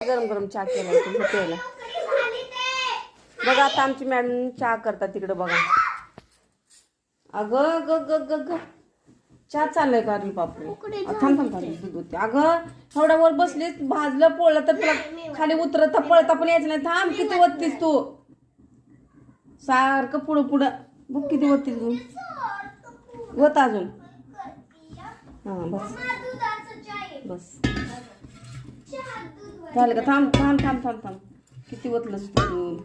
गरम गरम चहा केला प्यायला. बघा आता आमची मॅडम चहा करतात तिकडे बघा. अगं ग ग ग ग चहा चाललाय का रे बापरे. थांब थांब थांब दूध होते. अगं थोड्या वर बसलीस भाजलं पोळलं तर तुला खाली उतरता पळता पण यायचं नाही. थांब किती वत्तीस तू सारखं पुढं पुढं बघ किती वत्तीस तू होत अजून. हां बस बस झालं का. थांब थांब थांब थांब थांब किती वतलंस तू दूध.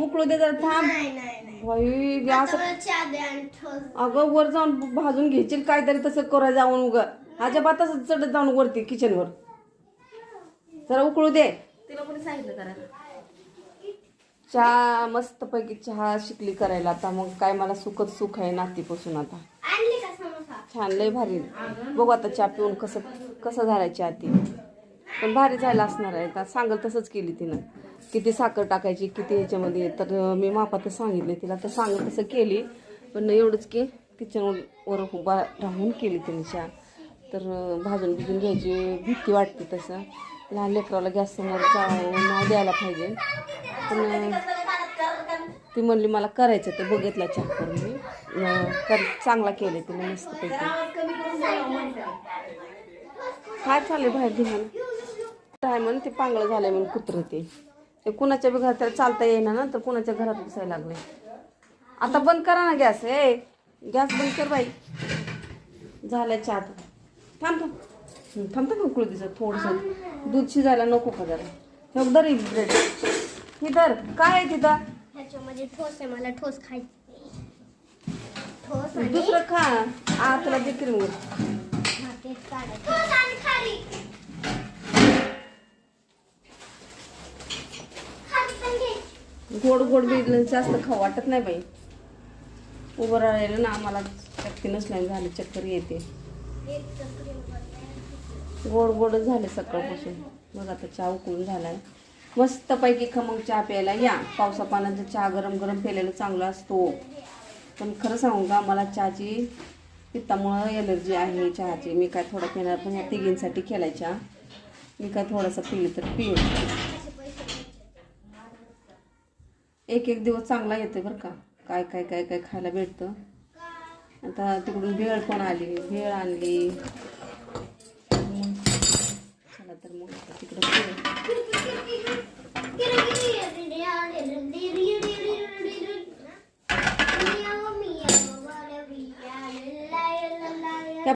उकळू दे जरा थांब. अगं वर जाऊन भाजून घ्यायची काहीतरी तसं करायला जाऊन उग अजिबात तसं चढत जाऊन वरती किचनवर. जरा उकळू दे. तिला कोणी सांगितलं करायला. चहा मस्त पैकी चहा शिकली करायला आता. मग काय मला सुखच सुख आहे नातीपासून आता. छान लय भारी. बघू आता चहा पिऊन कसं झालाय चहा ती. पण भारी झाला असणार आहे. आता सांगल तसंच केली तिनं. किती साखर टाकायची किती ह्याच्यामध्ये तर मी मापातच सांगितले तिला. तर सांगल तसं केली. पण एवढंच की किचनवर उभा राहून केली तिने चहा. तर भाजून भिजून घ्यायची भीती वाटते तसं. लहान लेकराला गॅससमोर नाव द्यायला पाहिजे. पण ती म्हणली मला करायचं ते बघितला चहा करून मी चांगला केले तिने मस्तपैकी. काय चाललंय बाहेर घेऊन काय म्हण ते पांगळं झालंय म्हणून कुत्रं ते कुणाच्या बी घरात चालता येईना ना तर कुणाच्या घरात दिसायला लागले. आता बंद करा ना गॅस. गॅस बंद कर बाई. झालं चहा. थांब थांब थांब थांब उकळू दिसत थोडंसं दूध शिजायला नको का जरा. हे दर ब्रेड ही दर काय आहे तिथं. ह्याच्यामध्ये ठोस आहे मला ठोस खायचं. दुसरं खा तुला देखील मग गोड गोड बी जास्त खाऊ वाटत नाही बाई. उभं राहिलं ना आम्हाला शक्ती नसल्याने झाली चक्कर येते. गोड गोडच झाले सकाळपासून. मग आता चहा उकळून झालाय मस्तपैकी. खमंग चहा प्यायला या. पावसा पाण्याचा चहा गरम गरम प्यायलेला चांगला असतो. पण खरं सांगू का मला चहाची पित्तामुळं एलर्जी आहे चहाची. मी काय थोडा पिणार पण या तिघींसाठी केलाय चहा. मी काय थोडासा पिली तर पिऊ. एक एक दिवस चांगला येतो बरं का. काय काय काय काय खायला भेटतं. आता तिकडून भेळ पण आली. भेळ आणली. चला तर मग आता तिकडं